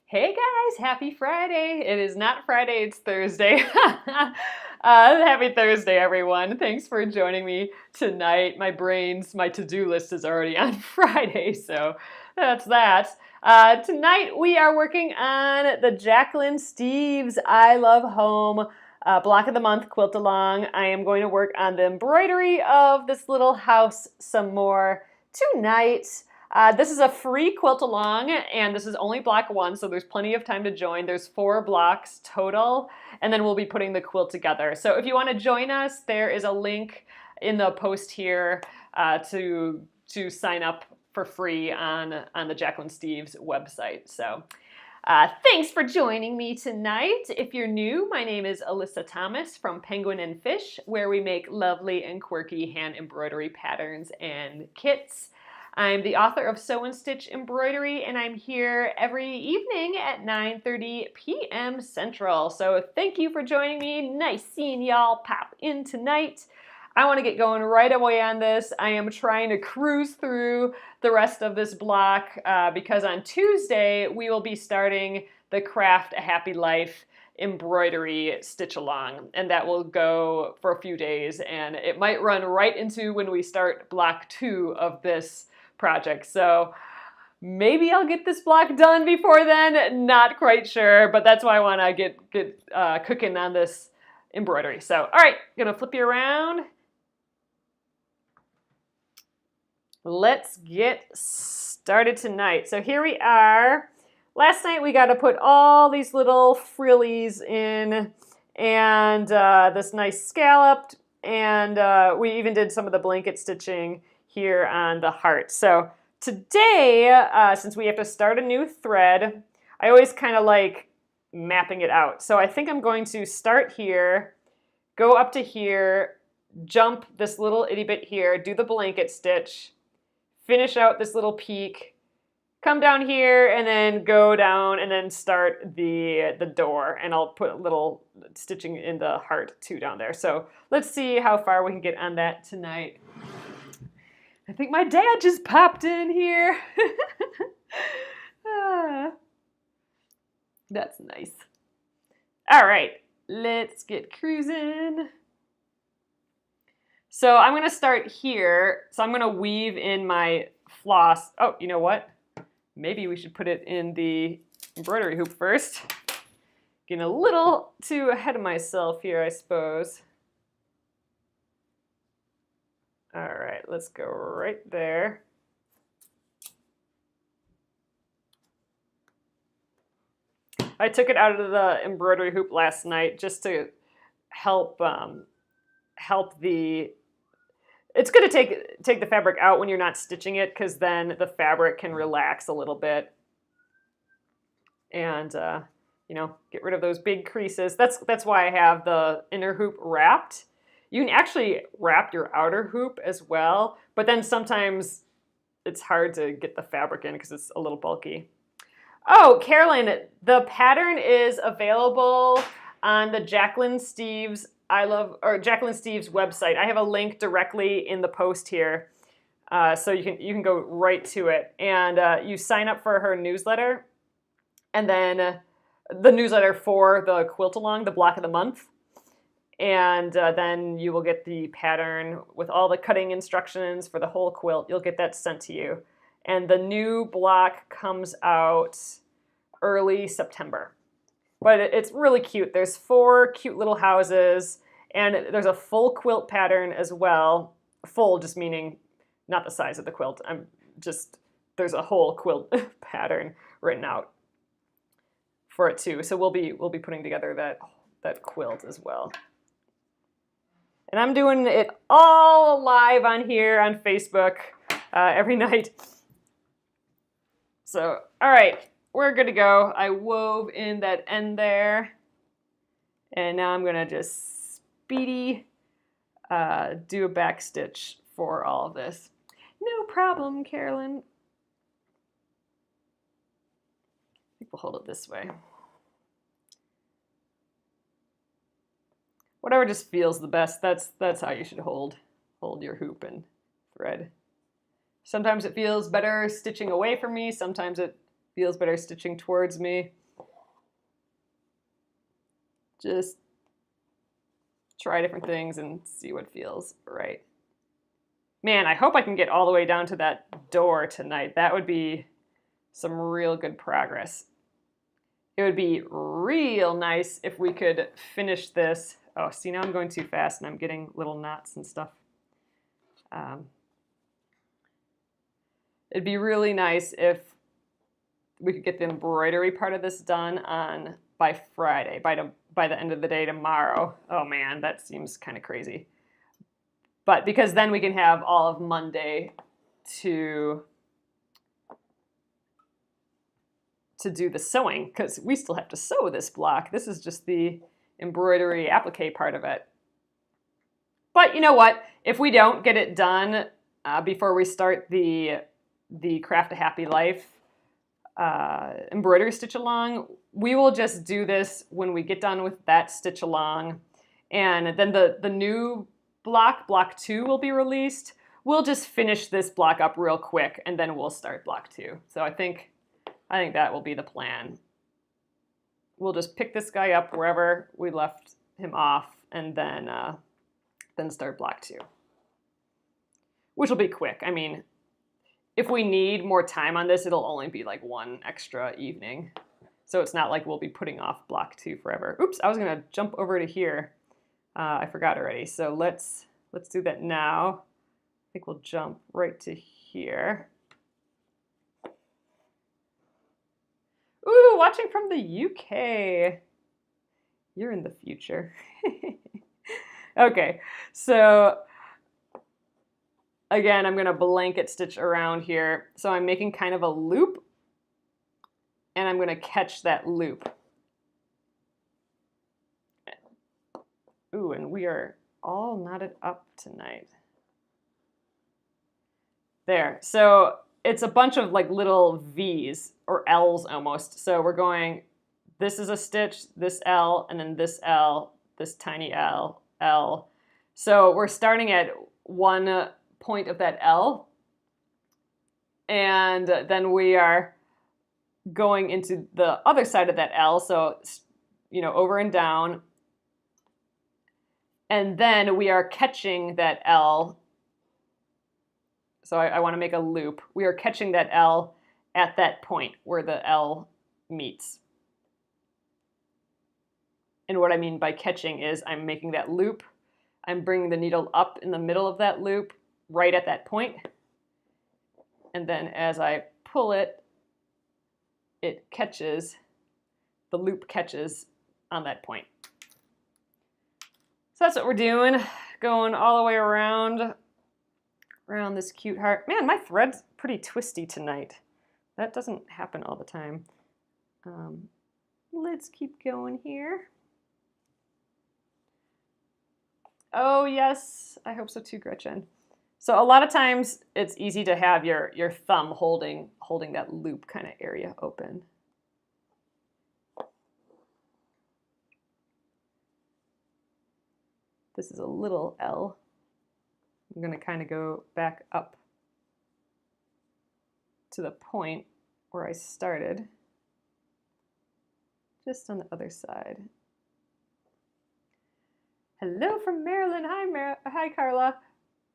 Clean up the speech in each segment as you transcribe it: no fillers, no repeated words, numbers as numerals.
Hey guys, happy Friday. It is not Friday, it's Thursday. Happy Thursday, everyone. Thanks for joining me tonight. My to-do list is already on Friday, so that's that. Tonight we are working on the Jacquelynne Steves I Love Home block of the month quilt along. I am going to work on the embroidery of this little house some more tonight. This is a free quilt along, and this is only block one, so there's plenty of time to join. There's 4 blocks total, and then we'll be putting the quilt together. So if you want to join us, there is a link in the post here to sign up for free on the Jacquelynne Steves website. So thanks for joining me tonight. If you're new, my name is Alyssa Thomas from Penguin and Fish, where we make lovely and quirky hand embroidery patterns and kits. I'm the author of Sew and Stitch Embroidery, and I'm here every evening at 9:30 p.m. Central. So thank you for joining me. Nice seeing y'all pop in tonight. I want to get going right away on this. I am trying to cruise through the rest of this block because on Tuesday we will be starting the Craft a Happy Life embroidery stitch along, and that will go for a few days, and it might run right into when we start block 2 of this project. So maybe I'll get this block done before then, not quite sure, but that's why I want to get cooking on this embroidery. So all right, gonna flip you around. Let's get started tonight. So here we are. Last night we got to put all these little frillies in, and this nice scalloped, and we even did some of the blanket stitching here on the heart. So today, since we have to start a new thread, I always kind of like mapping it out. So I think I'm going to start here, go up to here, jump this little itty bit here, do the blanket stitch, finish out this little peak, come down here, and then go down and then start the door, and I'll put a little stitching in the heart too down there. So let's see how far we can get on that tonight. I think my dad just popped in here. That's nice. All right, let's get cruising. So I'm going to start here. So I'm going to weave in my floss. Oh, you know what? Maybe we should put it in the embroidery hoop first. Getting a little too ahead of myself here, I suppose. All right, let's go right there. I took it out of the embroidery hoop last night just to help the. It's going to take the fabric out when you're not stitching it, because then the fabric can relax a little bit, and you know, get rid of those big creases. That's why I have the inner hoop wrapped. You can actually wrap your outer hoop as well, but then sometimes it's hard to get the fabric in because it's a little bulky. Oh, Carolyn, the pattern is available on the Jacquelynne Steves Jacquelynne Steves website. I have a link directly in the post here, so you can go right to it, and you sign up for her newsletter, and then the newsletter for the quilt along, the block of the month. And then you will get the pattern with all the cutting instructions for the whole quilt. You'll get that sent to you. And the new block comes out early September. But it's really cute. There's 4 cute little houses, and there's a full quilt pattern as well. Full just meaning not the size of the quilt. There's a whole quilt pattern written out for it too. So we'll be putting together that quilt as well. And I'm doing it all live on here on Facebook every night. So, all right, we're good to go. I wove in that end there. And now I'm going to just speedy do a back stitch for all of this. No problem, Carolyn. I think we'll hold it this way. Whatever just feels the best, that's how you should hold your hoop and thread. Sometimes it feels better stitching away from me, sometimes it feels better stitching towards me. Just try different things and see what feels right. Man, I hope I can get all the way down to that door tonight. That would be some real good progress. It would be real nice if we could finish this. Oh, see, now I'm going too fast and I'm getting little knots and stuff. It'd be really nice if we could get the embroidery part of this done by Friday, by the end of the day tomorrow. Oh man, that seems kind of crazy. But because then we can have all of Monday to do the sewing, because we still have to sew this block. This is just the embroidery applique part of it. But you know what? If we don't get it done before we start the Craft a Happy Life embroidery stitch along, we will just do this when we get done with that stitch along, and then the new block 2 will be released. We'll just finish this block up real quick and then we'll start block 2. So I think that will be the plan. We'll just pick this guy up wherever we left him off and then start block 2, which will be quick. I mean, if we need more time on this, it'll only be like one extra evening. So it's not like we'll be putting off block 2 forever. Oops, I was gonna jump over to here. I forgot already. So let's do that now. I think we'll jump right to here. Ooh, watching from the UK. You're in the future. Okay, so again, I'm gonna blanket stitch around here. So I'm making kind of a loop and I'm gonna catch that loop. Ooh, and we are all knotted up tonight. There, so it's a bunch of like little V's or L's almost. So we're going, this is a stitch, this L, and then this L, this tiny L, L. So we're starting at one point of that L, and then we are going into the other side of that L, so, you know, over and down, and then we are catching that L. So I want to make a loop. We are catching that L at that point where the L meets. And what I mean by catching is I'm making that loop. I'm bringing the needle up in the middle of that loop, right at that point. And then as I pull it, it catches, the loop catches on that point. So that's what we're doing, going all the way around this cute heart. Man, my thread's pretty twisty tonight. That doesn't happen all the time. Let's keep going here. Oh yes, I hope so too, Gretchen. So a lot of times it's easy to have your thumb holding that loop kind of area open. This is a little L. I'm going to kind of go back up to the point where I started, just on the other side. Hello from Maryland. Hi Carla.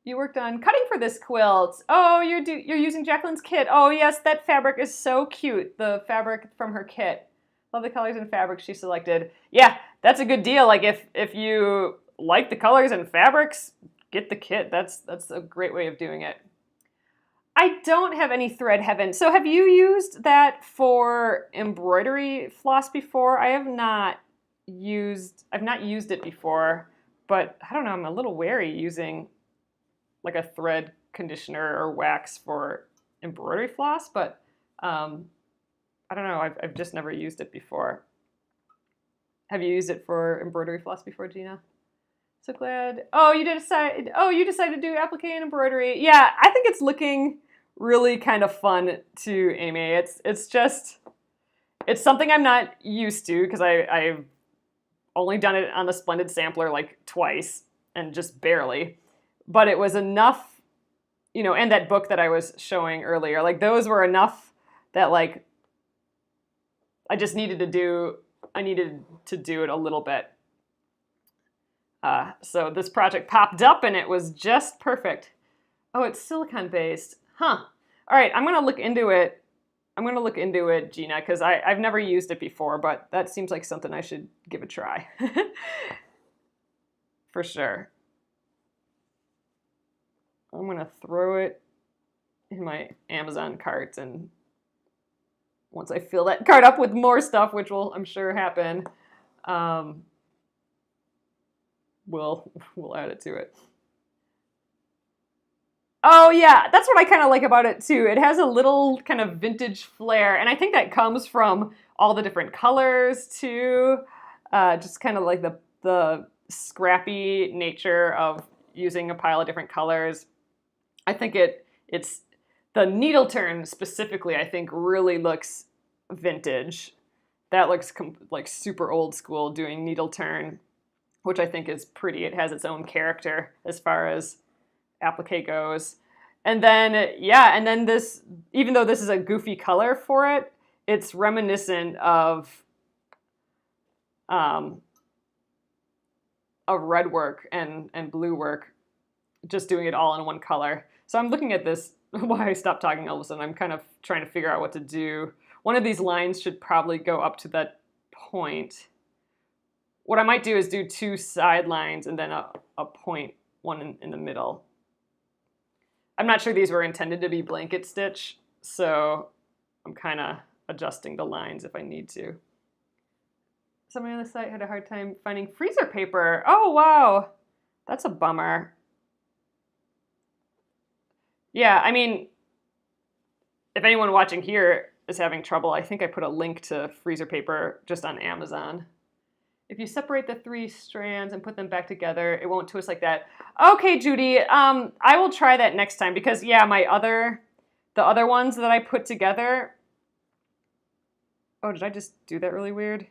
You worked on cutting for this quilt. Oh, you're using Jacquelynne's kit. Oh yes, that fabric is so cute. The fabric from her kit. Love the colors and fabrics she selected. Yeah, that's a good deal. Like if you like the colors and fabrics, get the kit. That's a great way of doing it. I don't have any thread heaven. So have you used that for embroidery floss before? I've not used it before, but I don't know, I'm a little wary using like a thread conditioner or wax for embroidery floss, but I don't know, I've just never used it before. Have you used it for embroidery floss before, Gina? So glad. Oh, you decided to do applique and embroidery. Yeah, I think it's looking really kind of fun too, Amy. It's something I'm not used to because I've only done it on the Splendid sampler like twice and just barely. But it was enough, you know, and that book that I was showing earlier, like those were enough that like I just needed to do it a little bit. So this project popped up and it was just perfect. Oh, it's silicone based. Huh. All right, I'm gonna look into it. Gina, because I've never used it before, but that seems like something I should give a try. For sure. I'm gonna throw it in my Amazon cart, and once I fill that cart up with more stuff, which will, I'm sure, happen, we'll add it to it. Oh yeah, that's what I kind of like about it too. It has a little kind of vintage flair, and I think that comes from all the different colors too. Just kind of like the scrappy nature of using a pile of different colors. I think it's the needle turn specifically, I think, really looks vintage. That looks like super old school doing needle turn, which I think is pretty. It has its own character as far as applique goes. And then, yeah, and then this, even though this is a goofy color for it, it's reminiscent of red work and blue work, just doing it all in one color. So I'm looking at this, why I stopped talking all of a sudden. I'm kind of trying to figure out what to do. One of these lines should probably go up to that point. What I might do is do two side lines and then a point, one in the middle. I'm not sure these were intended to be blanket stitch, so I'm kind of adjusting the lines if I need to. Somebody on the site had a hard time finding freezer paper. Oh, wow. That's a bummer. Yeah, I mean, if anyone watching here is having trouble, I think I put a link to freezer paper just on Amazon. If you separate the 3 strands and put them back together, it won't twist like that. Okay, Judy, I will try that next time because, yeah, the other ones that I put together. Oh, did I just do that really weird?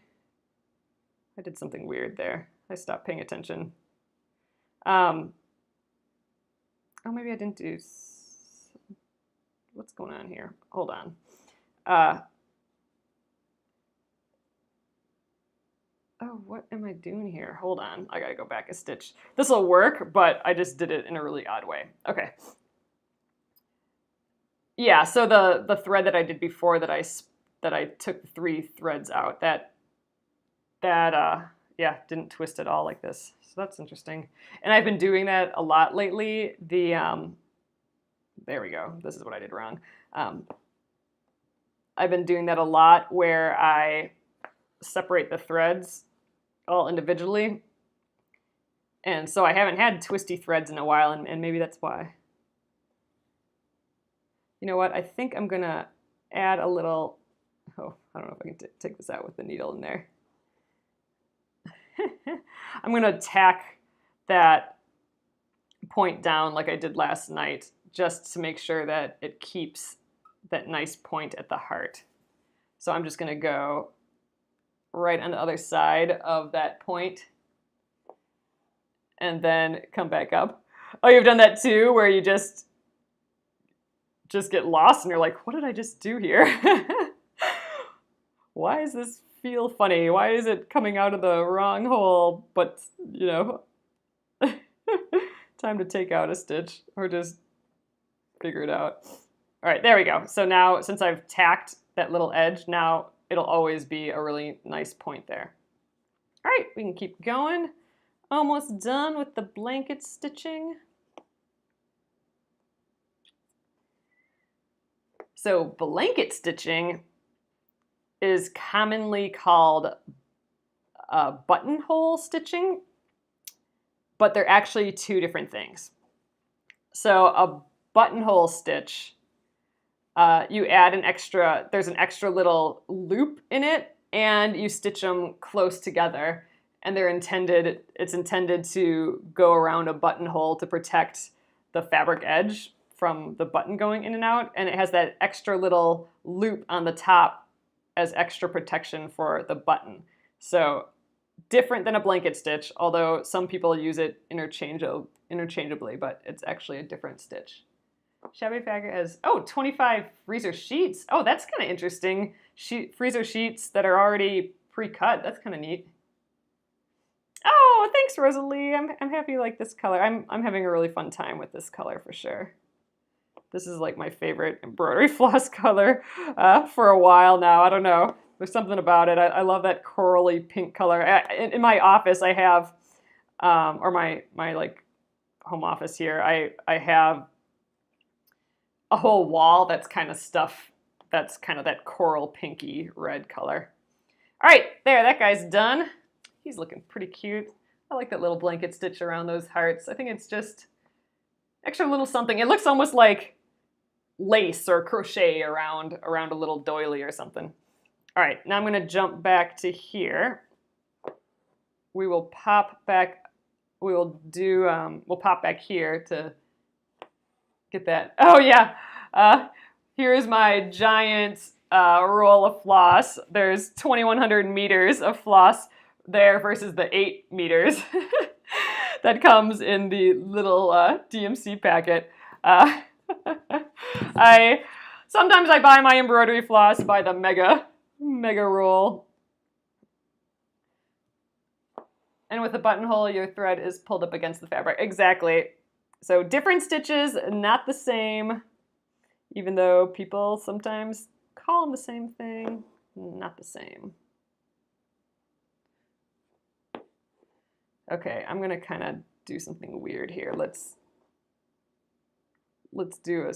I did something weird there. I stopped paying attention. Oh, maybe I didn't do. What's going on here? Hold on. Oh, what am I doing here? Hold on. I gotta go back a stitch. This will work, but I just did it in a really odd way. Okay. Yeah, so the thread that I did before that I took 3 threads out, that yeah, didn't twist at all like this. So that's interesting. And I've been doing that a lot lately. There we go. This is what I did wrong. I've been doing that a lot where I separate the threads all individually. And so I haven't had twisty threads in a while, and maybe that's why. You know what? I think I'm going to add a little, oh, I don't know if I can take this out with the needle in there. I'm going to tack that point down like I did last night, just to make sure that it keeps that nice point at the heart. So I'm just going to go right on the other side of that point and then come back up. Oh, you've done that too, where you just get lost and you're like, what did I just do here? Why does this feel funny? Why is it coming out of the wrong hole? But, you know, time to take out a stitch or just figure it out. All right, there we go. So now, since I've tacked that little edge, now it'll always be a really nice point there. All right, we can keep going. Almost done with the blanket stitching. So blanket stitching is commonly called buttonhole stitching, but they're actually 2 different things. So a buttonhole stitch, you add there's an extra little loop in it, and you stitch them close together, and it's intended to go around a buttonhole to protect the fabric edge from the button going in and out, and it has that extra little loop on the top as extra protection for the button. So different than a blanket stitch, although some people use it interchangeably, but it's actually a different stitch. Shabby Fabric has, 25 freezer sheets. Oh, that's kind of interesting. freezer sheets that are already pre-cut. That's kind of neat. Oh, thanks, Rosalie. I'm happy you like this color. I'm having a really fun time with this color for sure. This is like my favorite embroidery floss color for a while now. I don't know. There's something about it. I love that corally pink color. In my office, I have, or my like home office here, I have a whole wall that's kind of stuff that's kind of that coral pinky red color. All right, there, that guy's done. He's looking pretty cute. I like that little blanket stitch around those hearts. I think it's just extra little something. It looks almost like lace or crochet around a little doily or something. All right, now I'm going to jump back to here. We will pop back. We will do. We'll pop back here to get that. Oh yeah. Here's my giant roll of floss. There's 2,100 meters of floss there versus the 8 meters that comes in the little DMC packet. Sometimes I buy my embroidery floss by the mega roll. And with a buttonhole, your thread is pulled up against the fabric. Exactly. So different stitches, not the same, even though people sometimes call them the same thing, not the same. Okay, I'm gonna kind of do something weird here. Let's do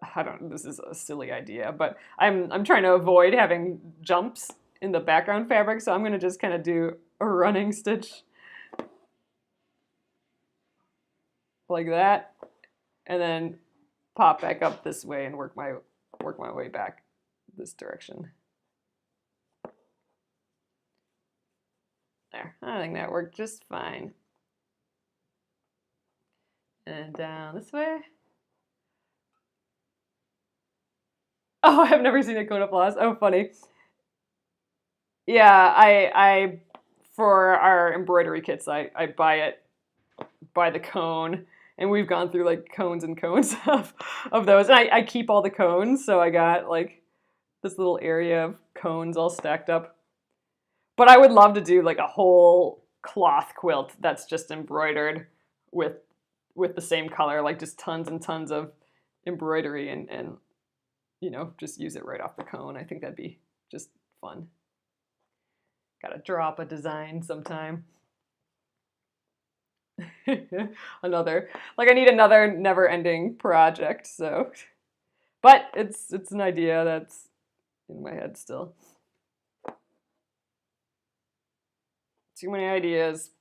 I don't, this is a silly idea, but I'm trying to avoid having jumps in the background fabric, so I'm gonna just kind of do a running stitch like that, and then pop back up this way and work my way back this direction. There, I think that worked just fine. And down this way. Oh, I've never seen a cone of floss. Oh, funny. Yeah, I for our embroidery kits, I buy it by the cone, and we've gone through like cones and cones of those. And I keep all the cones, so I got like this little area of cones all stacked up. But I would love to do like a whole cloth quilt that's just embroidered with the same color, like just tons and tons of embroidery and you know, just use it right off the cone. I think that'd be just fun. Gotta draw up a design sometime. Another, like I need another never-ending project, so. But it's an idea that's in my head still. Too many ideas.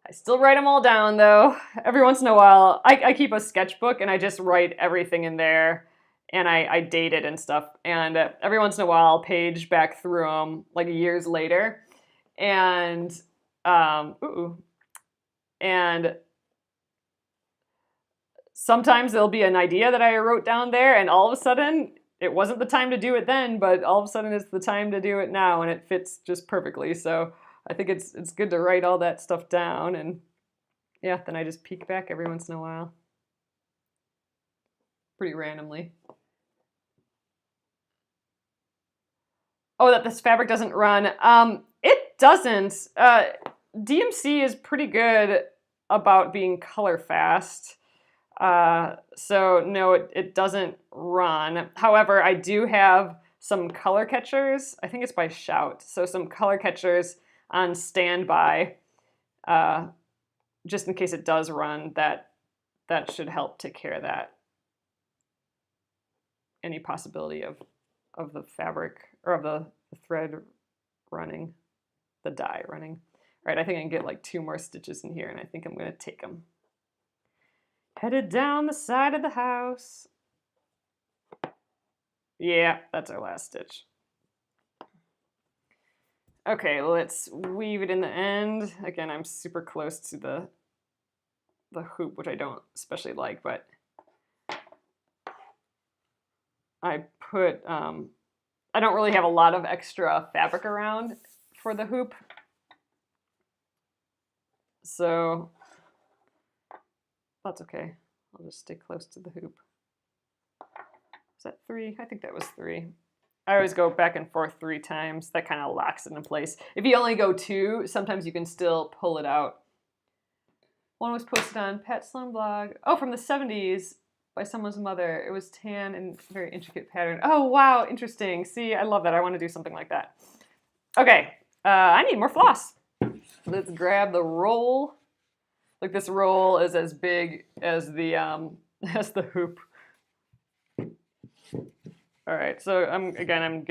I still write them all down though. Every once in a while, I keep a sketchbook and I just write everything in there and I date it and stuff. And every once in a while, I'll page back through them like years later. And, and sometimes there'll be an idea that I wrote down there and all of a sudden, it wasn't the time to do it then, but all of a sudden it's the time to do it now and it fits just perfectly. So I think it's good to write all that stuff down, and yeah, then I just peek back every once in a while. Pretty randomly. Oh, that this fabric doesn't run. It doesn't. DMC is pretty good about being color fast. So no, it doesn't run. However, I do have some color catchers. I think it's by Shout. So some color catchers on standby, just in case it does run. That should help take care of that. Any possibility of the fabric or of the thread running, the dye running. All right, I think I can get like 2 more stitches in here, and I think I'm gonna take them. Headed down the side of the house. Yeah, that's our last stitch. Okay, let's weave it in the end. Again, I'm super close to the hoop, which I don't especially like, but I put, I don't really have a lot of extra fabric around for the hoop. So that's okay. I'll just stay close to the hoop. Was that 3? I think that was 3. I always go back and forth 3 times. That kind of locks it in place. If you only go 2, sometimes you can still pull it out. One was posted on Pat Sloan blog. Oh, from the 70s by someone's mother. It was tan and very intricate pattern. Oh, wow, interesting. See, I love that. I want to do something like that. Okay, I need more floss. Let's grab the roll. Like this roll is as big as the hoop. All right, so I'm getting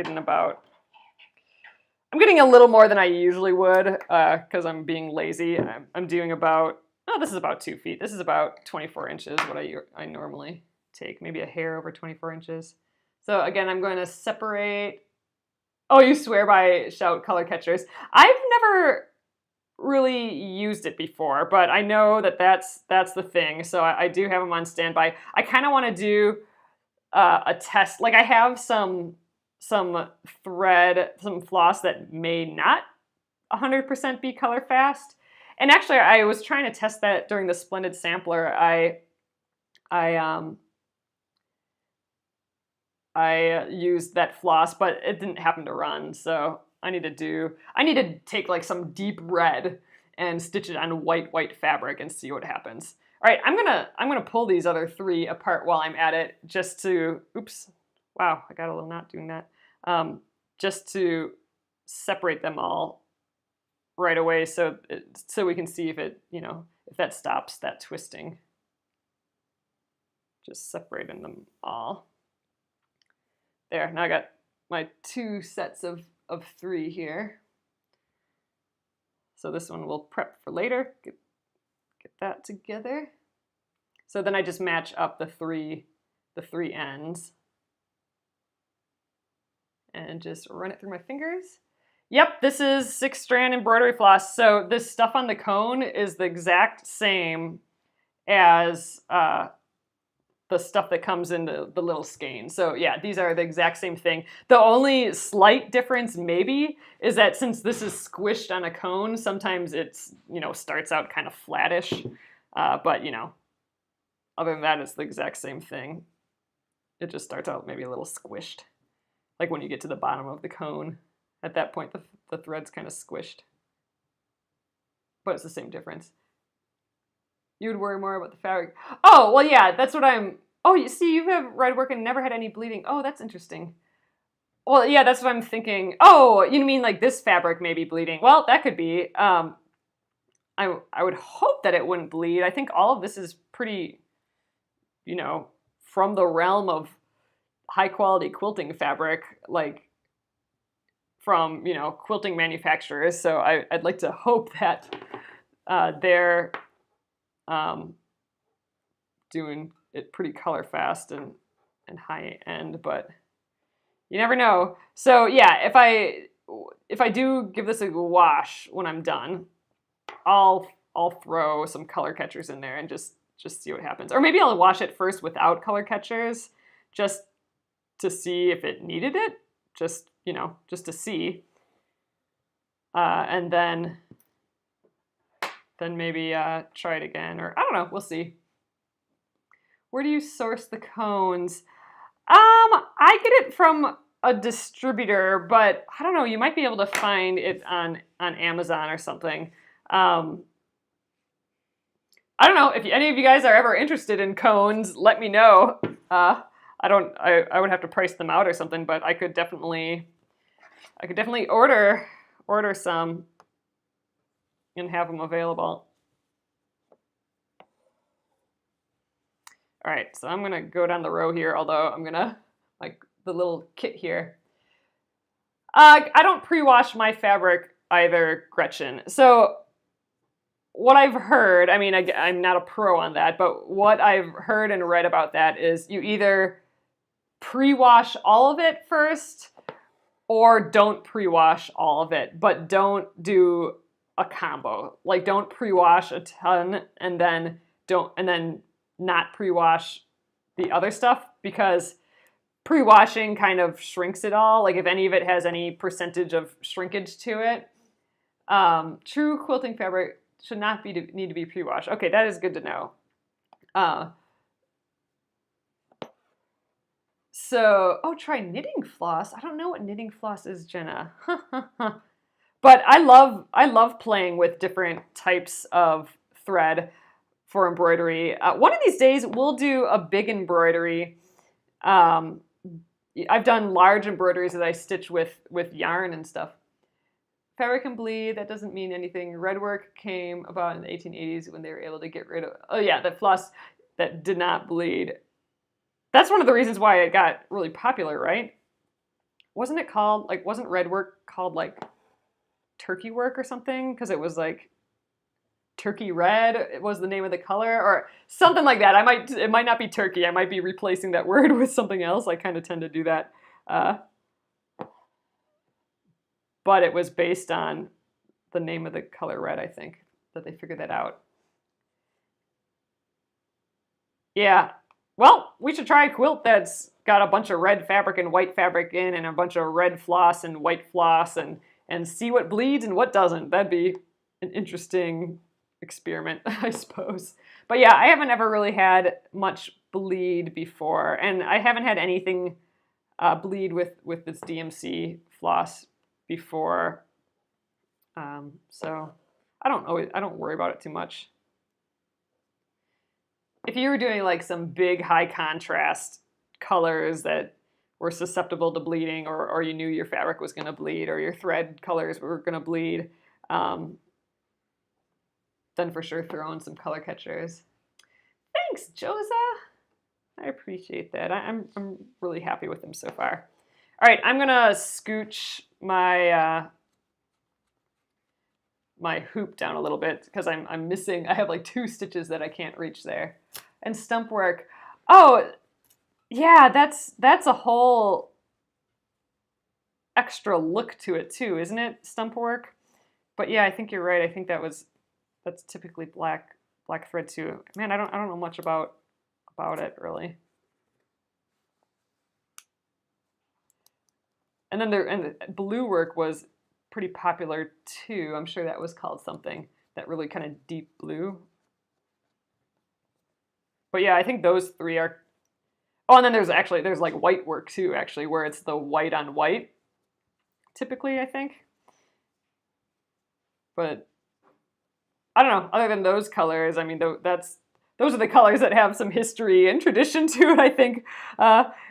a little more than I usually would because I'm being lazy. I'm doing about, this is about 2 feet. This is about 24 inches, what I normally take, maybe a hair over 24 inches. So again, I'm going to separate. Oh, you swear by Shout color catchers. I've never really used it before, but I know that that's the thing. So I do have them on standby. I kind of want to do a test. Like I have some thread, some floss that may not 100% be color fast. And actually, I was trying to test that during the Splendid Sampler. I used that floss, but it didn't happen to run. So I need to take like some deep red and stitch it on white fabric and see what happens. All right, I'm gonna pull these other 3 apart while I'm at it, just to, oops, wow, I got a little knot doing that. Just to separate them all right away, so we can see if if that stops that twisting. Just separating them all. There, now I got my 2 sets of 3 here. So this one we'll prep for later. Get that together. So then I just match up the three ends and just run it through my fingers. Yep, this is 6-strand embroidery floss. So this stuff on the cone is the exact same as the stuff that comes in the little skein. So yeah, these are the exact same thing. The only slight difference maybe is that since this is squished on a cone, sometimes it's, starts out kind of flattish. But other than that, it's the exact same thing. It just starts out maybe a little squished. Like when you get to the bottom of the cone, at that point the thread's kind of squished. But it's the same difference. You would worry more about the fabric. Oh, well, yeah, that's what oh, you see, you have red work and never had any bleeding. Oh, that's interesting. Well, yeah, that's what I'm thinking. Oh, you mean like this fabric may be bleeding. Well, that could be. I would hope that it wouldn't bleed. I think all of this is pretty, from the realm of high quality quilting fabric, like from, quilting manufacturers. So I'd like to hope that they're doing it pretty color fast and high end, but you never know. So yeah, if I do give this a wash when I'm done, I'll throw some color catchers in there and just see what happens. Or maybe I'll wash it first without color catchers just to see if it needed it, just to see. And then maybe try it again, or I don't know, we'll see. Where do you source the cones? I get it from a distributor, but I don't know, you might be able to find it on Amazon or something. I don't know, if any of you guys are ever interested in cones, let me know. I would have to price them out or something, but I could definitely order some and have them available. All right, so I'm gonna go down the row here, although I'm gonna, like the little kit here. I don't pre-wash my fabric either, Gretchen. So what I've heard, I mean, I'm not a pro on that, but what I've heard and read about that is you either pre-wash all of it first or don't pre-wash all of it, but don't do a combo. Like don't pre-wash a ton and then not pre-wash the other stuff, because pre-washing kind of shrinks it all. Like if any of it has any percentage of shrinkage to it. True quilting fabric should not need to be pre-washed. Okay, that is good to know. So, oh, try knitting floss. I don't know what knitting floss is, Jenna. But I love playing with different types of thread for embroidery. One of these days, we'll do a big embroidery. Um, I've done large embroideries that I stitch with yarn and stuff. Fabric can bleed. That doesn't mean anything. Red work came about in the 1880s when they were able to get rid of. Oh yeah, the floss that did not bleed. That's one of the reasons why it got really popular, right? Wasn't it called like? Wasn't red work called like turkey work or something? Because it was like turkey red. It was the name of the color or something like that. It might not be turkey. I might be replacing that word with something else. I kind of tend to do that. But it was based on the name of the color red, I think, that they figured that out. Yeah. Well, we should try a quilt that's got a bunch of red fabric and white fabric in and a bunch of red floss and white floss and see what bleeds and what doesn't. That'd be an interesting experiment, I suppose. But yeah, I haven't ever really had much bleed before, and I haven't had anything bleed with this DMC floss before. So I don't worry about it too much. If you were doing like some big high contrast colors that were susceptible to bleeding, or you knew your fabric was going to bleed, or your thread colors were going to bleed, then for sure throw in some color catchers. Thanks, Josa. I appreciate that. I'm really happy with them so far. All right, I'm gonna scooch my my hoop down a little bit because I'm missing. I have like 2 stitches that I can't reach there. And stump work. Oh, yeah, that's a whole extra look to it too, isn't it? Stump work. But yeah, I think you're right. I think that's typically black thread too. Man, I don't know much about it really. And then the blue work was pretty popular too. I'm sure that was called something, that really kind of deep blue. But yeah, I think those 3 are. Oh, and then there's like white work too, actually, where it's the white on white, typically, I think. But I don't know. Other than those colors, I mean, those are the colors that have some history and tradition to it. I think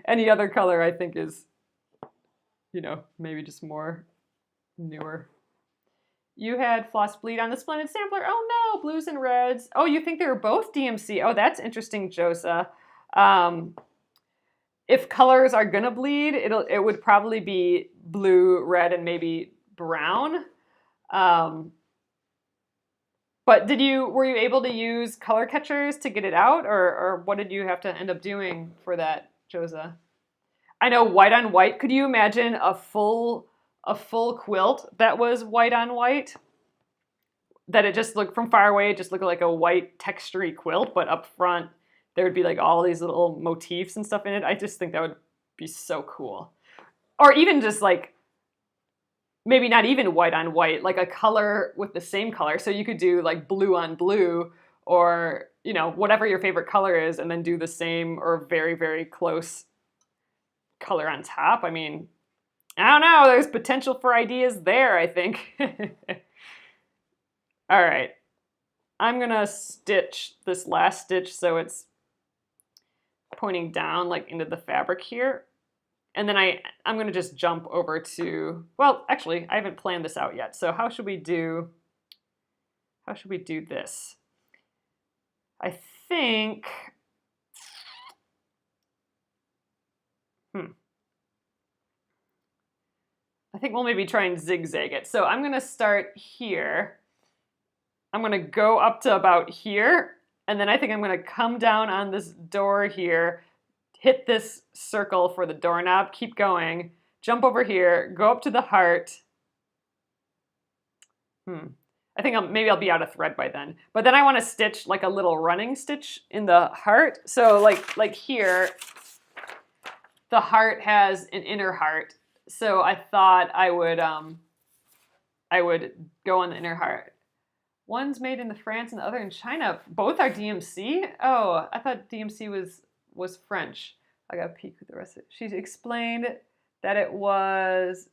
any other color, I think, is, you know, maybe just more newer. You had floss bleed on the Splendid Sampler. Oh no, blues and reds. Oh, you think they were both DMC? Oh, that's interesting, Josa. If colors are gonna bleed, it would probably be blue, red, and maybe brown. But were you able to use color catchers to get it out, or what did you have to end up doing for that, Josa? I know white on white. Could you imagine a full quilt that was white on white? That it just looked from far away, it just looked like a white textury quilt, but up front there would be like all these little motifs and stuff in it. I just think that would be so cool. Or even just like, maybe not even white on white, like a color with the same color. So you could do like blue on blue, or, you know, whatever your favorite color is, and then do the same or very, very close color on top. I mean, I don't know, there's potential for ideas there, I think. All right, I'm gonna stitch this last stitch so it's pointing down like into the fabric here. And then I'm gonna just jump over to, well, actually, I haven't planned this out yet. So how should we do this? I think, I think we'll maybe try and zigzag it. So I'm gonna start here. I'm gonna go up to about here, and then I think I'm gonna come down on this door here, hit this circle for the doorknob, keep going, jump over here, go up to the heart. I think maybe I'll be out of thread by then. But then I want to stitch like a little running stitch in the heart. So like here, the heart has an inner heart. So I thought I would go on the inner heart. One's made in France and the other in China. Both are DMC? Oh, I thought DMC was French. I got to peek with the rest of it. She explained that it was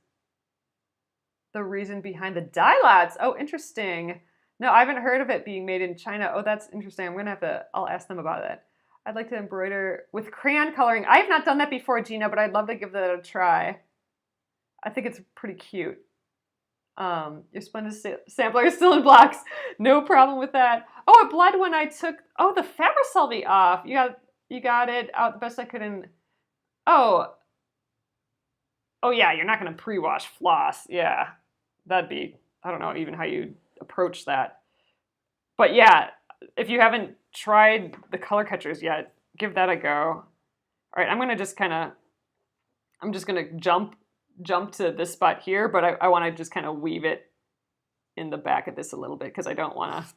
the reason behind the dye lots. Oh, interesting. No, I haven't heard of it being made in China. Oh, that's interesting. I'm going to have to, I'll ask them about that. I'd like to embroider with crayon coloring. I have not done that before, Gina, but I'd love to give that a try. I think it's pretty cute. Your splendid sampler is still in blocks. No problem with that. Oh, it bled when I took, oh, the Fabricelli off. You got it out the best I could in, oh yeah, you're not going to pre-wash floss. Yeah, that'd be, I don't know even how you approach that. But yeah, if you haven't tried the color catchers yet, give that a go. All right, I'm going to just kind of, I'm just going to jump to this spot here, but I want to just kind of weave it in the back of this a little bit because I don't want to,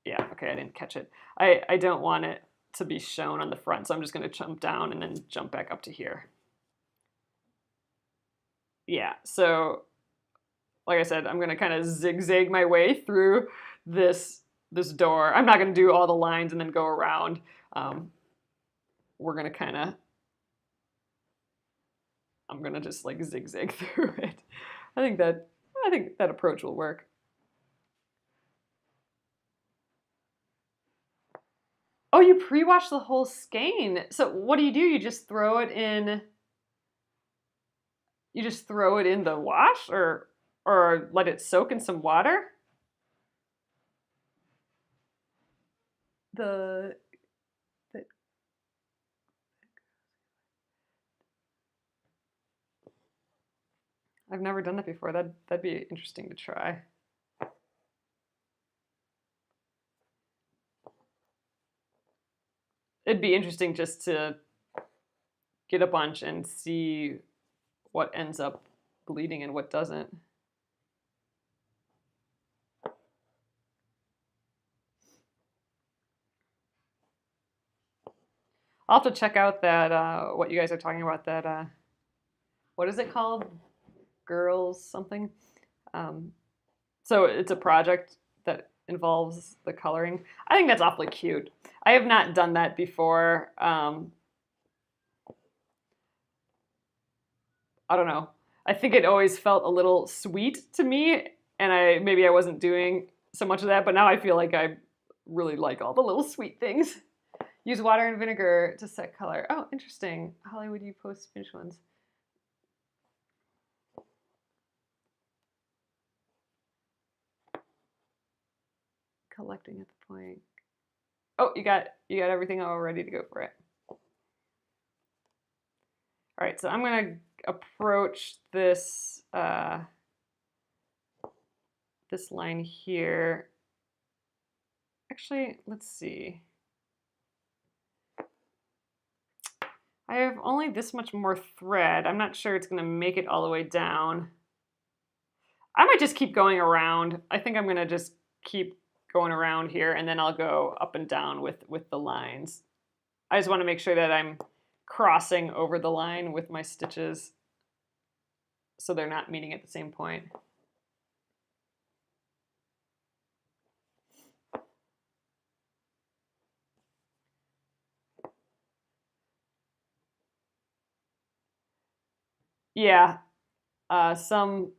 yeah, okay, I didn't catch it. I don't want it to be shown on the front, so I'm just going to jump down and then jump back up to here. Yeah, so like I said, I'm going to kind of zigzag my way through this door. I'm not going to do all the lines and then go around. We're going to kind of, I'm going to just like zigzag through it. I think that approach will work. Oh, you pre-wash the whole skein. So what do? You just throw it in, the wash or let it soak in some water? I've never done that before. That'd be interesting to try. It'd be interesting just to get a bunch and see what ends up bleeding and what doesn't. I'll have to check out that, what you guys are talking about, that, what is it called? Girls something. So it's a project that involves the coloring. I think that's awfully cute. I have not done that before. I don't know. I think it always felt a little sweet to me, and maybe I wasn't doing so much of that, but now I feel like I really like all the little sweet things. Use water and vinegar to set color. Oh, interesting. Holly, would you post finished ones? Collecting at the point. Oh, you got everything all ready to go for it. All right, so I'm gonna approach this this line here. Actually, let's see. I have only this much more thread. I'm not sure it's gonna make it all the way down. I might just keep going around. I think I'm gonna just keep going around here and then I'll go up and down with the lines. I just want to make sure that I'm crossing over the line with my stitches so they're not meeting at the same point. Yeah, some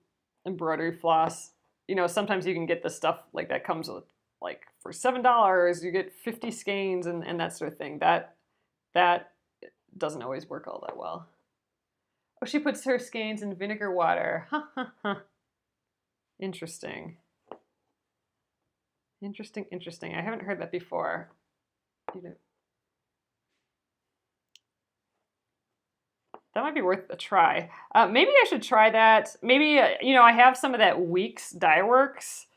embroidery floss, you know, sometimes you can get the stuff like that comes with, like, for $7, you get 50 skeins and that sort of thing. That doesn't always work all that well. Oh, she puts her skeins in vinegar water. Interesting. Interesting. I haven't heard that before. You know, that might be worth a try. Maybe I should try that. Maybe, you know, I have some of that Weeks Dye Works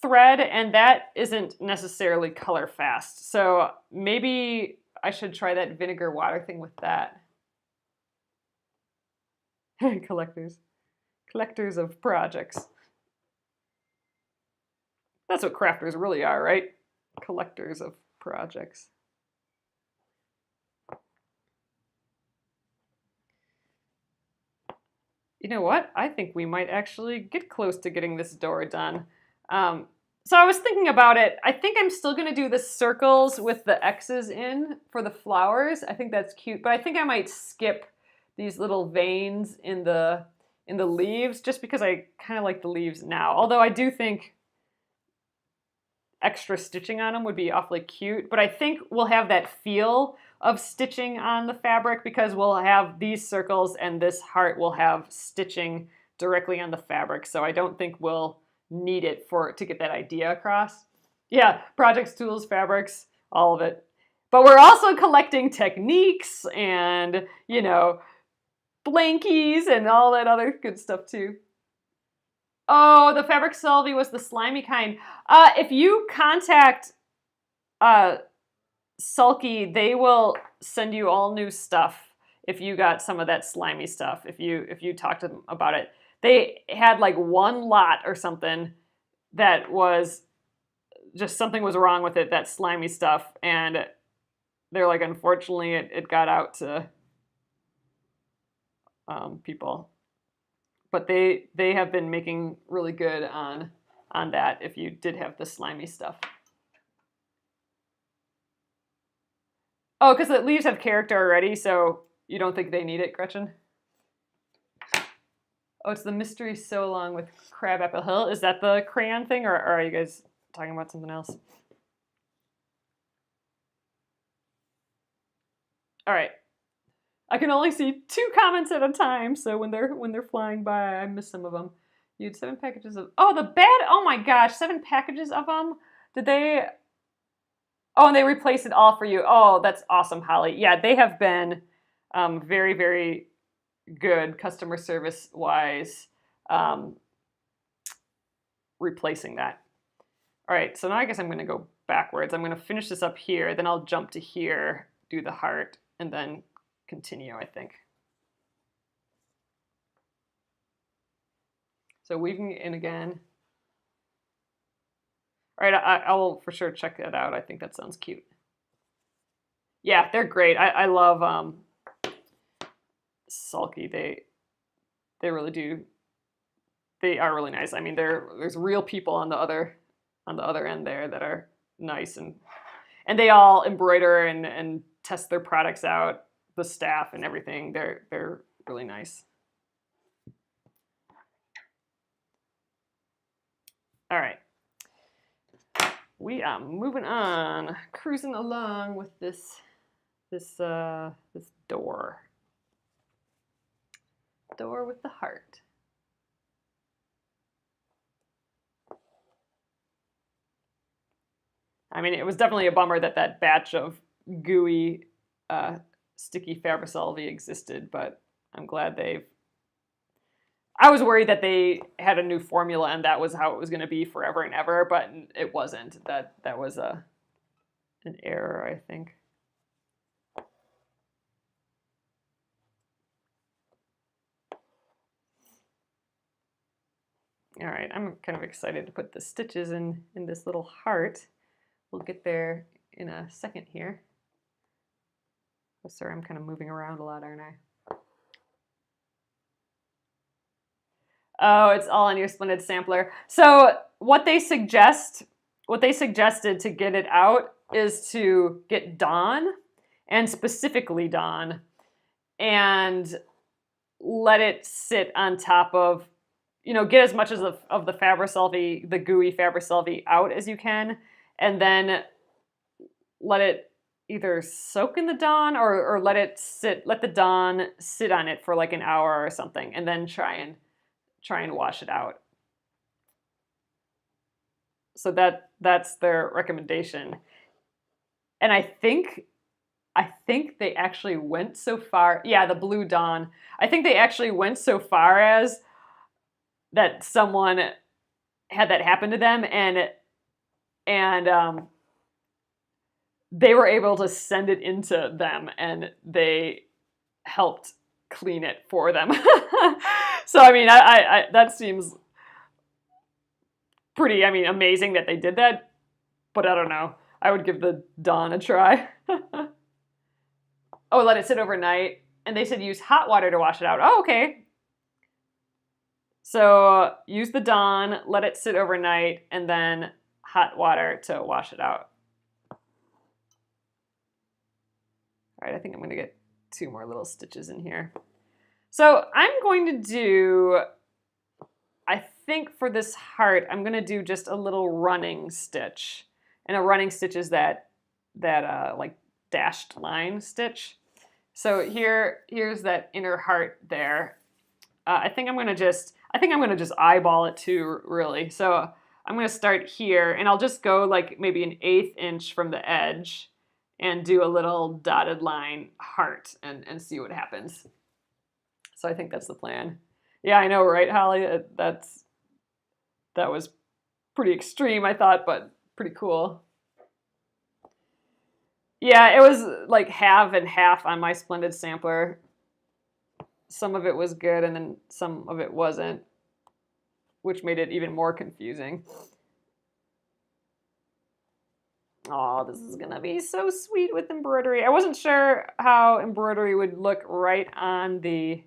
thread, and that isn't necessarily color fast. So maybe I should try that vinegar water thing with that. Collectors of projects. That's what crafters really are, right? Collectors of projects. You know what? I think we might actually get close to getting this door done. So I was thinking about it. I think I'm still going to do the circles with the X's in for the flowers. I think that's cute, but I think I might skip these little veins in the leaves just because I kind of like the leaves now. Although I do think extra stitching on them would be awfully cute, but I think we'll have that feel of stitching on the fabric because we'll have these circles and this heart will have stitching directly on the fabric. So I don't think we'll need it to get that idea across. Yeah, projects, tools, fabrics, all of it. But we're also collecting techniques and, you know, blankies and all that other good stuff too. Oh, the fabric Selvi was the slimy kind. If you contact Sulky, they will send you all new stuff if you got some of that slimy stuff, if you talk to them about it. They had like one lot or something that was just something was wrong with it, that slimy stuff, and they're like, unfortunately, it got out to people. But they have been making really good on that if you did have the slimy stuff. Oh, because the leaves have character already, so you don't think they need it, Gretchen? Oh, it's the Mystery So Long with Crabapple Hill. Is that the crayon thing, or are you guys talking about something else? All right. I can only see 2 comments at a time, so when they're flying by, I miss some of them. You had 7 packages of... Oh, the bad... Oh my gosh, 7 packages of them? Did they... Oh, and they replaced it all for you. Oh, that's awesome, Holly. Yeah, they have been very, very good customer service-wise replacing that. All right, so now I guess I'm going to go backwards. I'm going to finish this up here, then I'll jump to here, do the heart, and then continue, I think. So weaving it in again. All right, I will for sure check that out. I think that sounds cute. Yeah, they're great. I love Sulky. They really do. They are really nice. I mean, there's real people on the other end there that are nice, and they all embroider and test their products out. The staff and everything. They're really nice. All right. We are moving on, cruising along with this door. Door with the heart. I mean, it was definitely a bummer that batch of gooey, sticky Fabricelvi existed, but I'm glad I was worried that they had a new formula and that was how it was going to be forever and ever, but it wasn't. That was an error, I think. All right, I'm kind of excited to put the stitches in this little heart. We'll get there in a second here. Oh, sorry, I'm kind of moving around a lot, aren't I? Oh, it's all on your Splendid sampler. So what they suggested to get it out is to get Dawn, and specifically Dawn, and let it sit on top of, get as much of the Fabricelvi, the gooey Fabricelvi out as you can, and then let it either soak in the Dawn or let the Dawn sit on it for like an hour or something, and then try and wash it out. So that's their recommendation. And I think they actually went so far. Yeah, the Blue Dawn. I think they actually went so far as that someone had that happen to them, and they were able to send it into them, and they helped clean it for them. So I mean, I that seems pretty, amazing that they did that, but I don't know. I would give the Dawn a try. Oh, let it sit overnight. And they said use hot water to wash it out. Oh, okay. So use the Dawn, let it sit overnight, and then hot water to wash it out. All right, I think I'm going to get 2 more little stitches in here. So I'm going to do, I think for this heart, I'm going to do just a little running stitch. And a running stitch is that like dashed line stitch. So here's that inner heart there. I think I'm going to just eyeball it too, really. So I'm going to start here, and I'll just go like maybe an 1/8 inch from the edge and do a little dotted line heart and see what happens. So I think that's the plan. Yeah, I know, right, Holly? That was pretty extreme, I thought, but pretty cool. Yeah, it was like half and half on my Splendid sampler. Some of it was good, and then some of it wasn't, which made it even more confusing. Oh, this is gonna be so sweet with embroidery. I wasn't sure how embroidery would look right on the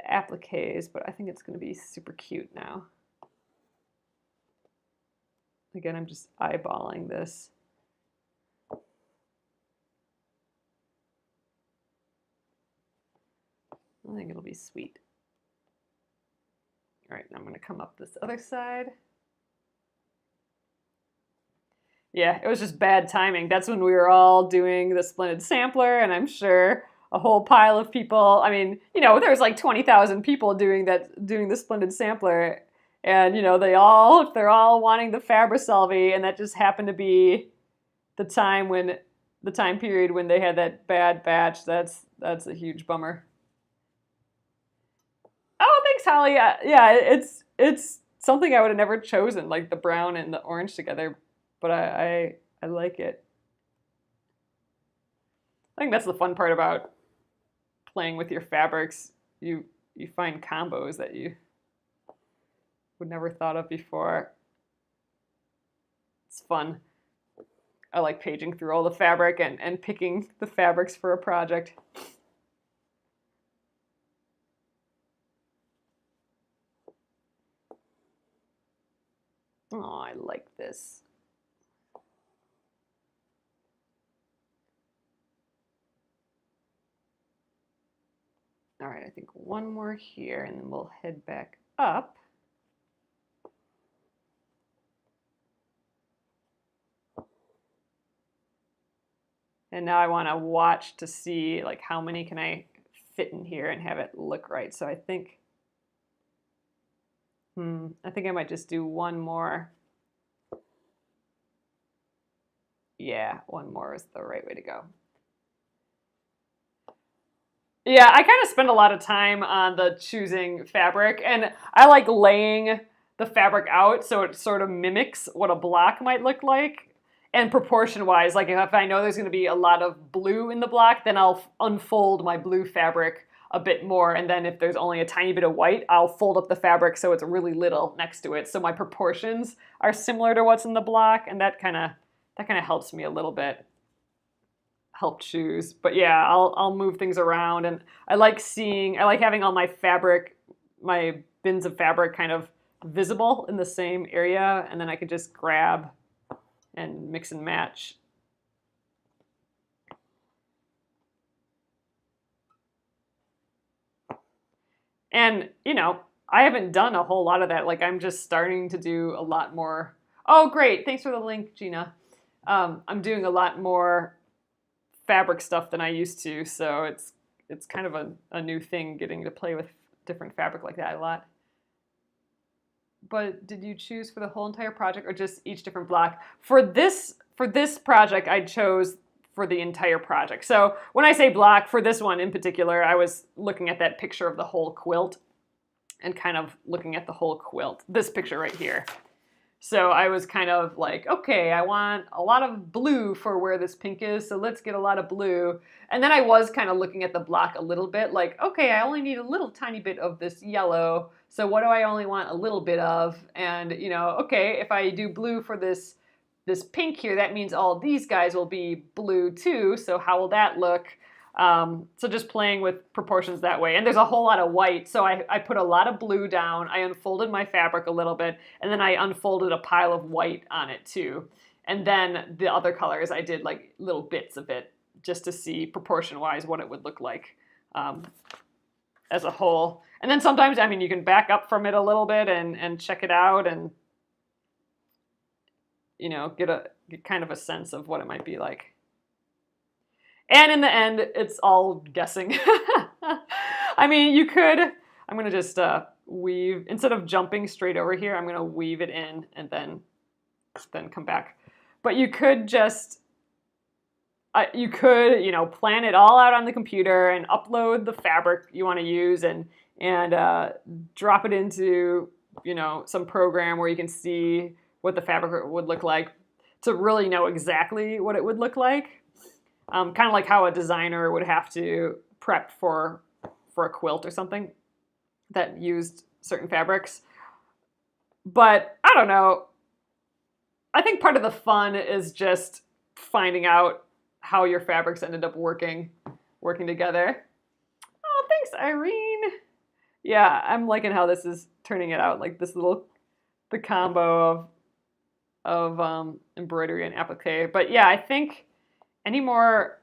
appliques, but I think it's gonna be super cute now. Again, I'm just eyeballing this. I think it'll be sweet. All right, now I'm gonna come up this other side. Yeah, it was just bad timing. That's when we were all doing the Splendid Sampler, and I'm sure a whole pile of people, I mean, you know, there's like 20,000 people doing the Splendid Sampler, and you know, they're all wanting the Fabricelvi, and that just happened to be the time period when they had that bad batch. That's a huge bummer. Oh, thanks, Holly. Yeah, it's something I would have never chosen, like the brown and the orange together. But I like it. I think that's the fun part about playing with your fabrics. You find combos that you would never thought of before. It's fun. I like paging through all the fabric and picking the fabrics for a project. Oh, I like this. All right, I think one more here, and then we'll head back up. And now I want to watch to see like how many can I fit in here and have it look right. So I think I might just do one more. Yeah, one more is the right way to go. Yeah, I kind of spend a lot of time on the choosing fabric, and I like laying the fabric out so it sort of mimics what a block might look like. And proportion-wise, like if I know there's going to be a lot of blue in the block, then I'll unfold my blue fabric a bit more, and then if there's only a tiny bit of white, I'll fold up the fabric so it's really little next to it. So my proportions are similar to what's in the block, and that kind of helps me a little bit. Help choose. But yeah, I'll move things around, and I like having all my fabric, my bins of fabric kind of visible in the same area, and then I could just grab and mix and match. And you know, I haven't done a whole lot of that. Like I'm just starting to do a lot more. Oh, great. Thanks for the link, Gina. I'm doing a lot more fabric stuff than I used to, so it's kind of a new thing getting to play with different fabric like that a lot. But did you choose for the whole entire project or just each different block? For this project, I chose for the entire project. So when I say block, for this one in particular, I was looking at that picture of the whole quilt and kind of looking at the whole quilt, this picture right here. So I was kind of like, okay, I want a lot of blue for where this pink is, so let's get a lot of blue. And then I was kind of looking at the block a little bit, like, okay, I only need a little tiny bit of this yellow, so what do I only want a little bit of? And, you know, okay, if I do blue for this pink here, that means all these guys will be blue too, so how will that look? So just playing with proportions that way. And there's a whole lot of white, so I put a lot of blue down. I unfolded my fabric a little bit, and then I unfolded a pile of white on it too. And then the other colors, I did like little bits of it just to see proportion-wise what it would look like as a whole. And then sometimes, I mean, you can back up from it a little bit and check it out and, you know, get kind of a sense of what it might be like. And in the end, it's all guessing. I mean, you could, I'm going to just weave, instead of jumping straight over here, I'm going to weave it in and then come back. But you could just, you could, you know, plan it all out on the computer and upload the fabric you want to use and drop it into, you know, some program where you can see what the fabric would look like to really know exactly what it would look like. Kind of like how a designer would have to prep for a quilt or something that used certain fabrics. But I don't know. I think part of the fun is just finding out how your fabrics ended up working together. Oh, thanks, Irene. Yeah, I'm liking how this is turning it out, like this the combo of embroidery and applique. But yeah, I think any more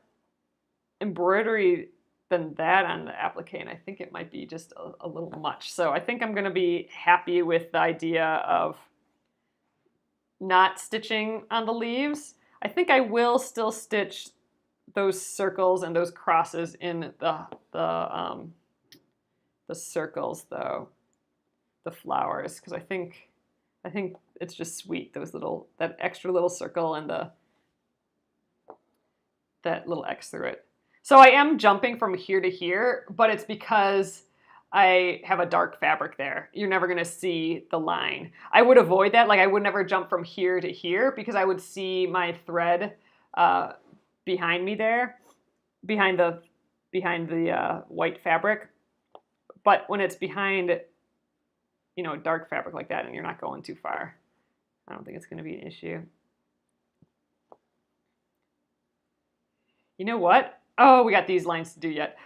embroidery than that on the applique, and I think it might be just a little much. So I think I'm going to be happy with the idea of not stitching on the leaves. I think I will still stitch those circles and those crosses in the circles though, the flowers, because I think it's just sweet, that extra little circle and that little X through it. So I am jumping from here to here, but it's because I have a dark fabric there. You're never going to see the line. I would avoid that. Like I would never jump from here to here because I would see my thread behind me there, behind the white fabric. But when it's behind, you know, dark fabric like that and you're not going too far, I don't think it's going to be an issue. You know what? Oh, we got these lines to do yet.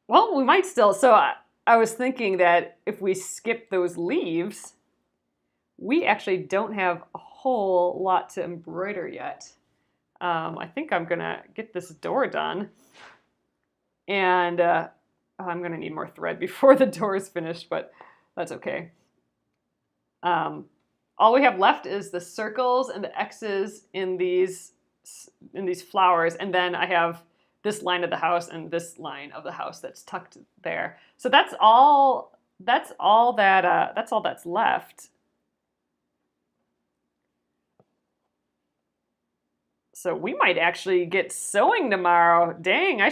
Well, we might still. So I was thinking that if we skip those leaves, we actually don't have a whole lot to embroider yet. I think I'm going to get this door done. And I'm going to need more thread before the door is finished, but that's okay. All we have left is the circles and the X's in these flowers, and then I have this line of the house and this line of the house that's tucked there. So that's all that's left. So we might actually get sewing tomorrow. Dang, I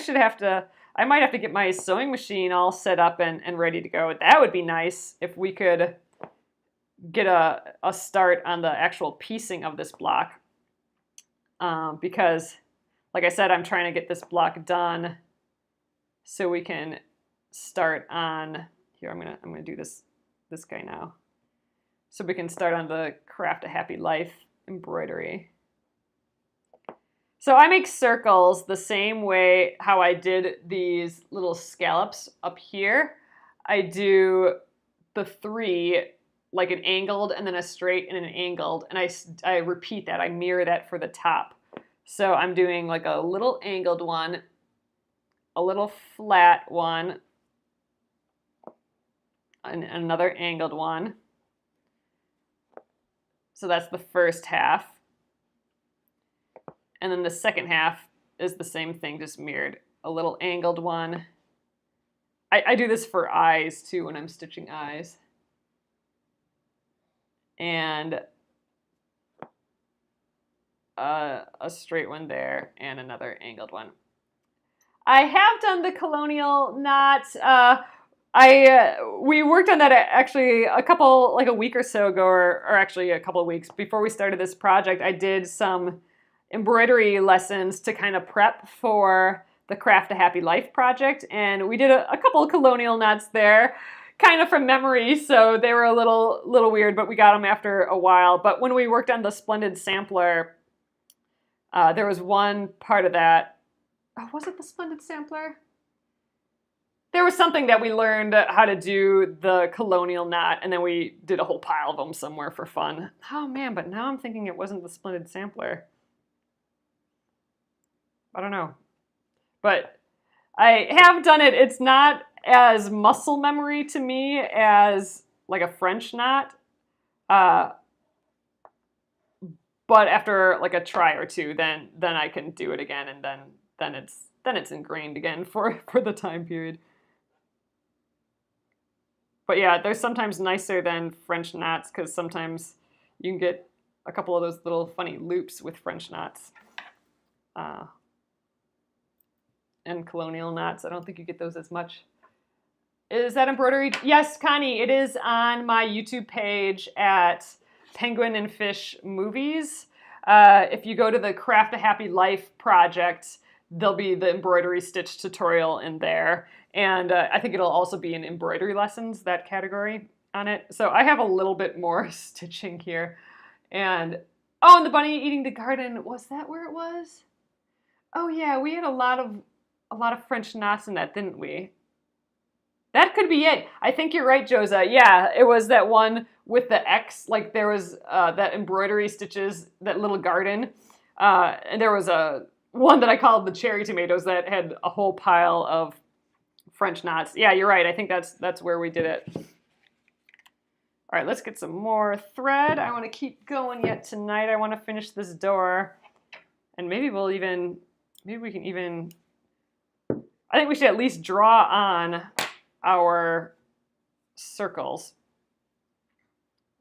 might have to get my sewing machine all set up and ready to go. That would be nice if we could get a start on the actual piecing of this block. Because, like I said, I'm trying to get this block done so we can start on, here, I'm gonna do this guy now. So we can start on the Craft a Happy Life embroidery. So I make circles the same way how I did these little scallops up here. I do the 3, like an angled and then a straight and an angled, and I repeat that, I mirror that for the top. So I'm doing like a little angled one, a little flat one, and another angled one. So that's the first half. And then the second half is the same thing, just mirrored. A little angled one. I do this for eyes too when I'm stitching eyes. And a straight one there and another angled one. I have done the colonial knot. We worked on that actually a week or so ago, or actually a couple of weeks before we started this project. I did some embroidery lessons to kind of prep for the Craft a Happy Life project, and we did a couple of colonial knots there, kind of from memory, so they were a little weird, but we got them after a while. But when we worked on the Splendid Sampler, there was one part of that Oh, was it the Splendid Sampler? There was something that we learned how to do the colonial knot, and then we did a whole pile of them somewhere for fun. Oh man, but now I'm thinking it wasn't the Splendid Sampler. I don't know. But I have done it. It's not as muscle memory to me as like a French knot. But after like a try or two, then I can do it again, and then it's ingrained again for the time period. But yeah, they're sometimes nicer than French knots because sometimes you can get a couple of those little funny loops with French knots. And colonial knots, I don't think you get those as much. Is that embroidery? Yes, Connie, it is on my YouTube page at Penguin and Fish Movies. If you go to the Craft a Happy Life project, there'll be the embroidery stitch tutorial in there. And I think it'll also be in embroidery lessons, that category on it. So I have a little bit more stitching here. And, oh, and the bunny eating the garden, was that where it was? Oh yeah, we had a lot of French knots in that, didn't we? That could be it. I think you're right, Josa. Yeah, it was that one with the X. Like there was that embroidery stitches, that little garden. And there was a one that I called the cherry tomatoes that had a whole pile of French knots. Yeah, you're right. I think that's where we did it. All right, let's get some more thread. I want to keep going yet tonight. I want to finish this door. And maybe we can even, I think we should at least draw on our circles.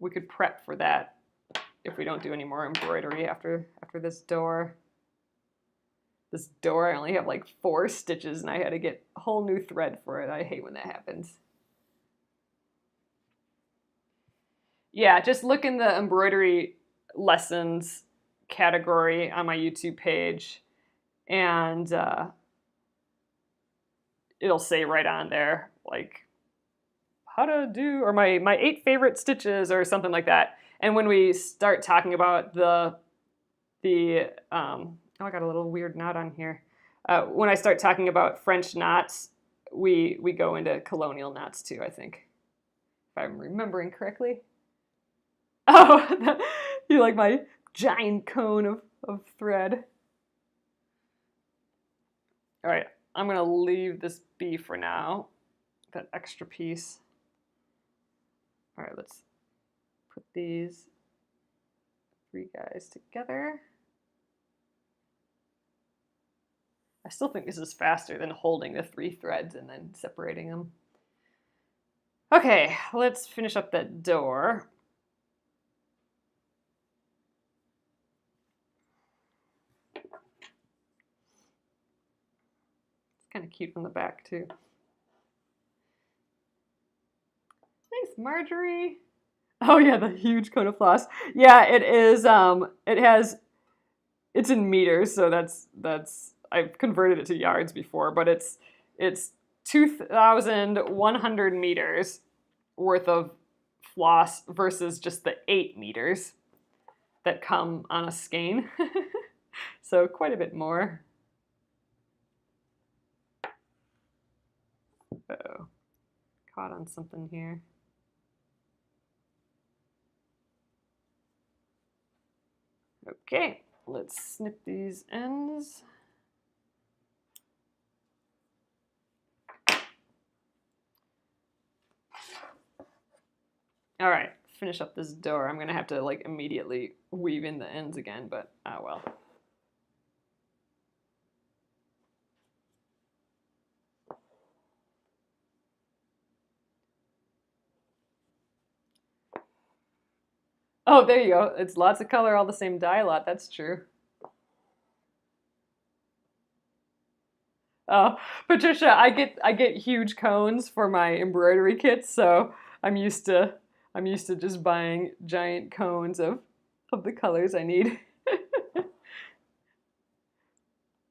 We could prep for that if we don't do any more embroidery after this door. This door, I only have like 4 stitches and I had to get a whole new thread for it. I hate when that happens. Yeah, just look in the embroidery lessons category on my YouTube page and it'll say right on there, like how to do, or my 8 favorite stitches or something like that. And when we start talking about oh, I got a little weird knot on here. When I start talking about French knots, we go into colonial knots too, I think, if I'm remembering correctly. Oh, you like my giant cone of thread. All right, I'm gonna leave this be for now, that extra piece. All right, let's put these 3 guys together. I still think this is faster than holding the 3 threads and then separating them. Okay, let's finish up that door. Kind of cute from the back too. Thanks, Marjorie. Oh yeah, the huge cone of floss. Yeah, it is. It's in meters, so that's. I've converted it to yards before, but it's 2,100 meters worth of floss versus just the 8 meters that come on a skein. So quite a bit more. Uh-oh, caught on something here. Okay, let's snip these ends. All right, finish up this door. I'm gonna have to like immediately weave in the ends again, but oh well. Oh, there you go. It's lots of color, all the same dye lot. That's true. Oh, Patricia, I get huge cones for my embroidery kits, so I'm used to just buying giant cones of the colors I need.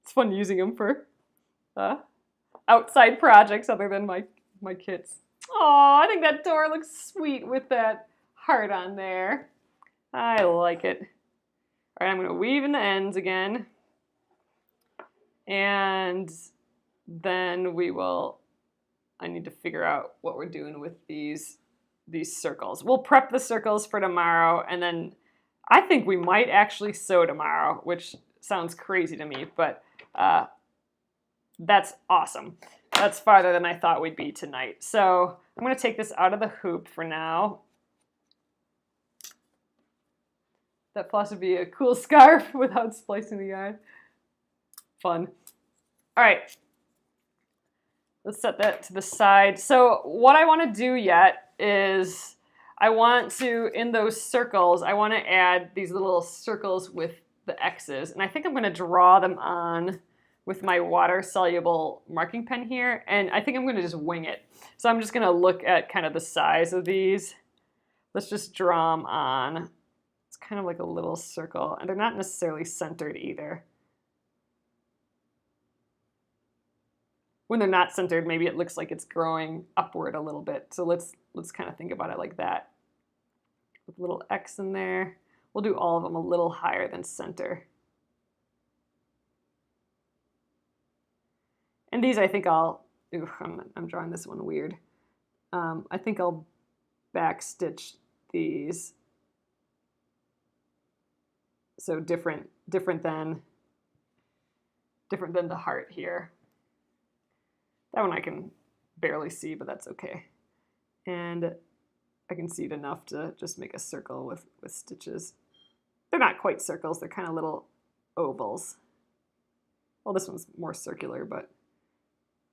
It's fun using them for outside projects other than my kits. Oh, I think that door looks sweet with that heart on there. I like it. All right, I'm going to weave in the ends again. And then I need to figure out what we're doing with these circles. We'll prep the circles for tomorrow, and then I think we might actually sew tomorrow, which sounds crazy to me, but that's awesome. That's farther than I thought we'd be tonight. So I'm going to take this out of the hoop for now. That floss would be a cool scarf without splicing the yarn. Fun. All right. Let's set that to the side. So what I want to do yet is I want to, in those circles, I want to add these little circles with the X's. And I think I'm going to draw them on with my water-soluble marking pen here. And I think I'm going to just wing it. So I'm just going to look at kind of the size of these. Let's just draw them on. It's kind of like a little circle. And they're not necessarily centered either. When they're not centered, maybe it looks like it's growing upward a little bit. So let's kind of think about it like that. With a little X in there. We'll do all of them a little higher than center. And these I think I'm drawing this one weird. I think I'll backstitch these. So different than the heart here. That one I can barely see, but that's okay. And I can see it enough to just make a circle with stitches. They're not quite circles, they're kind of little ovals. Well, this one's more circular, but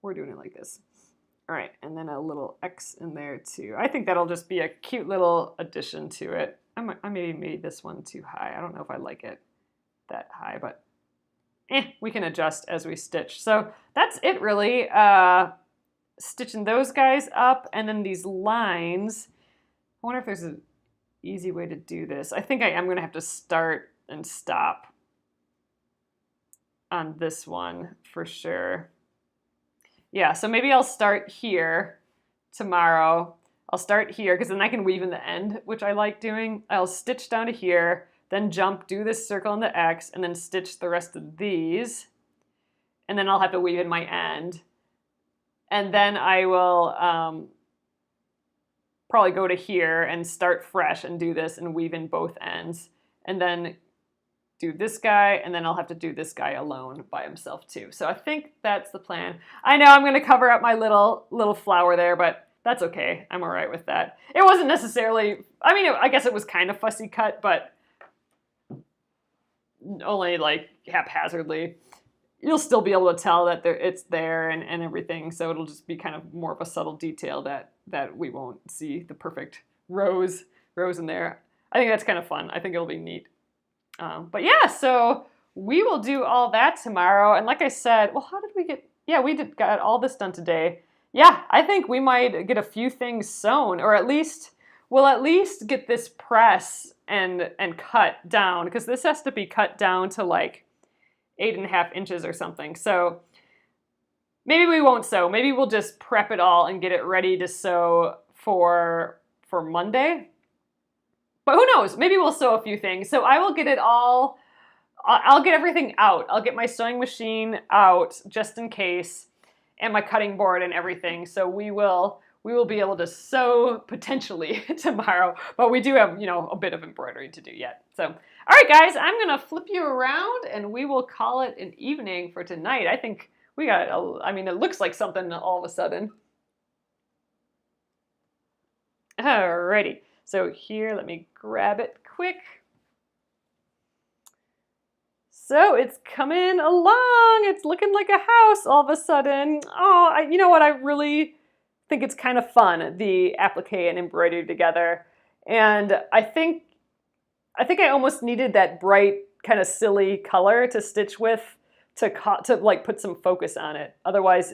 we're doing it like this. All right, and then a little X in there too. I think that'll just be a cute little addition to it. I maybe made this one too high. I don't know if I like it that high, but we can adjust as we stitch. So that's it really. Stitching those guys up, and then these lines. I wonder if there's an easy way to do this. I think I am going to have to start and stop on this one for sure. Yeah, so maybe I'll start here tomorrow. I'll start here because then I can weave in the end, which I like doing. I'll stitch down to here, then jump, do this circle in the X, and then stitch the rest of these. And then I'll have to weave in my end. And then I will probably go to here and start fresh and do this and weave in both ends. And then do this guy, and then I'll have to do this guy alone by himself too. So I think that's the plan. I know I'm gonna cover up my little flower there, but that's okay. I'm all right with that. It wasn't necessarily, I mean, I guess it was kind of fussy cut, but only like haphazardly. You'll still be able to tell that it's there and everything, so it'll just be kind of more of a subtle detail that we won't see the perfect rose in there. I think that's kind of fun. I think it'll be neat. But yeah, so we will do all that tomorrow. And like I said, well, how did we get, yeah, got all this done today. Yeah, I think we might get a few things sewn, or we'll at least get this press and cut down, because this has to be cut down to like 8.5 inches or something. So maybe we won't sew. Maybe we'll just prep it all and get it ready to sew for Monday. But who knows? Maybe we'll sew a few things. So I will get it all, I'll get everything out. I'll get my sewing machine out just in case, and my cutting board and everything. So we will be able to sew potentially tomorrow, but we do have, a bit of embroidery to do yet. So, all right, guys, I'm gonna flip you around and we will call it an evening for tonight. I think we got, it looks like something all of a sudden. Alrighty, so here, let me grab it quick. So it's coming along. It's looking like a house all of a sudden. Oh, you know what? I really think it's kind of fun, the applique and embroidery together. And I think I almost needed that bright kind of silly color to stitch with to like put some focus on it. Otherwise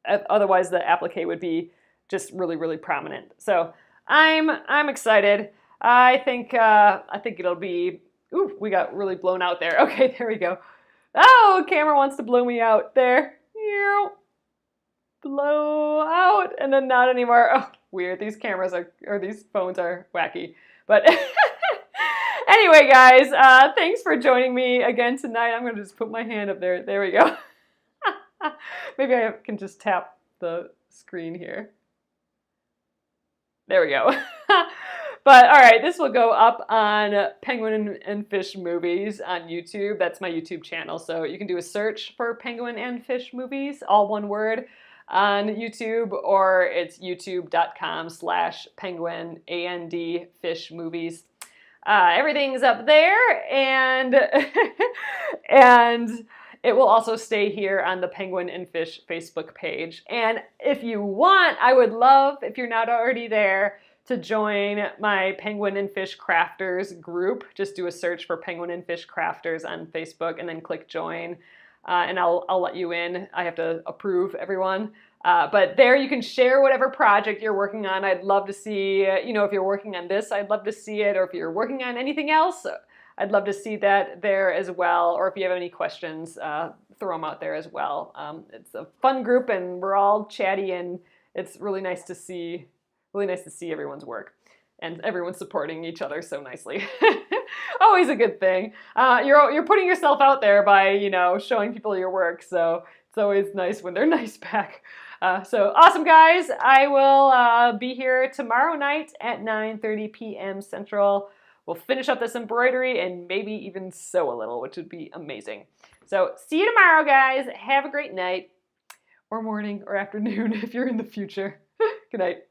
the applique would be just really, really prominent. So I'm excited. I think it'll be. Ooh, we got really blown out there. Okay, there we go. Oh, camera wants to blow me out there. Blow out, and then not anymore. Oh, weird. These these phones are wacky. But anyway, guys, thanks for joining me again tonight. I'm gonna just put my hand up there. There we go. Maybe I can just tap the screen here. There we go. But all right, this will go up on Penguin and Fish Movies on YouTube. That's my YouTube channel. So you can do a search for Penguin and Fish Movies, all one word, on YouTube, or it's youtube.com/penguin and fish movies. Everything's up there, and and it will also stay here on the Penguin and Fish Facebook page. And if you want, I would love, if you're not already there, to join my Penguin and Fish Crafters group. Just do a search for Penguin and Fish Crafters on Facebook and then click join, and I'll let you in. I have to approve everyone. But there you can share whatever project you're working on. I'd love to see, if you're working on this, I'd love to see it. Or if you're working on anything else, I'd love to see that there as well. Or if you have any questions, throw them out there as well. It's a fun group and we're all chatty, and it's really nice to see everyone's work and everyone supporting each other so nicely. Always a good thing. You're putting yourself out there by, showing people your work. So it's always nice when they're nice back. So awesome, guys. I will be here tomorrow night at 9:30 p.m. Central. We'll finish up this embroidery and maybe even sew a little, which would be amazing. So see you tomorrow, guys. Have a great night or morning or afternoon if you're in the future. Good night.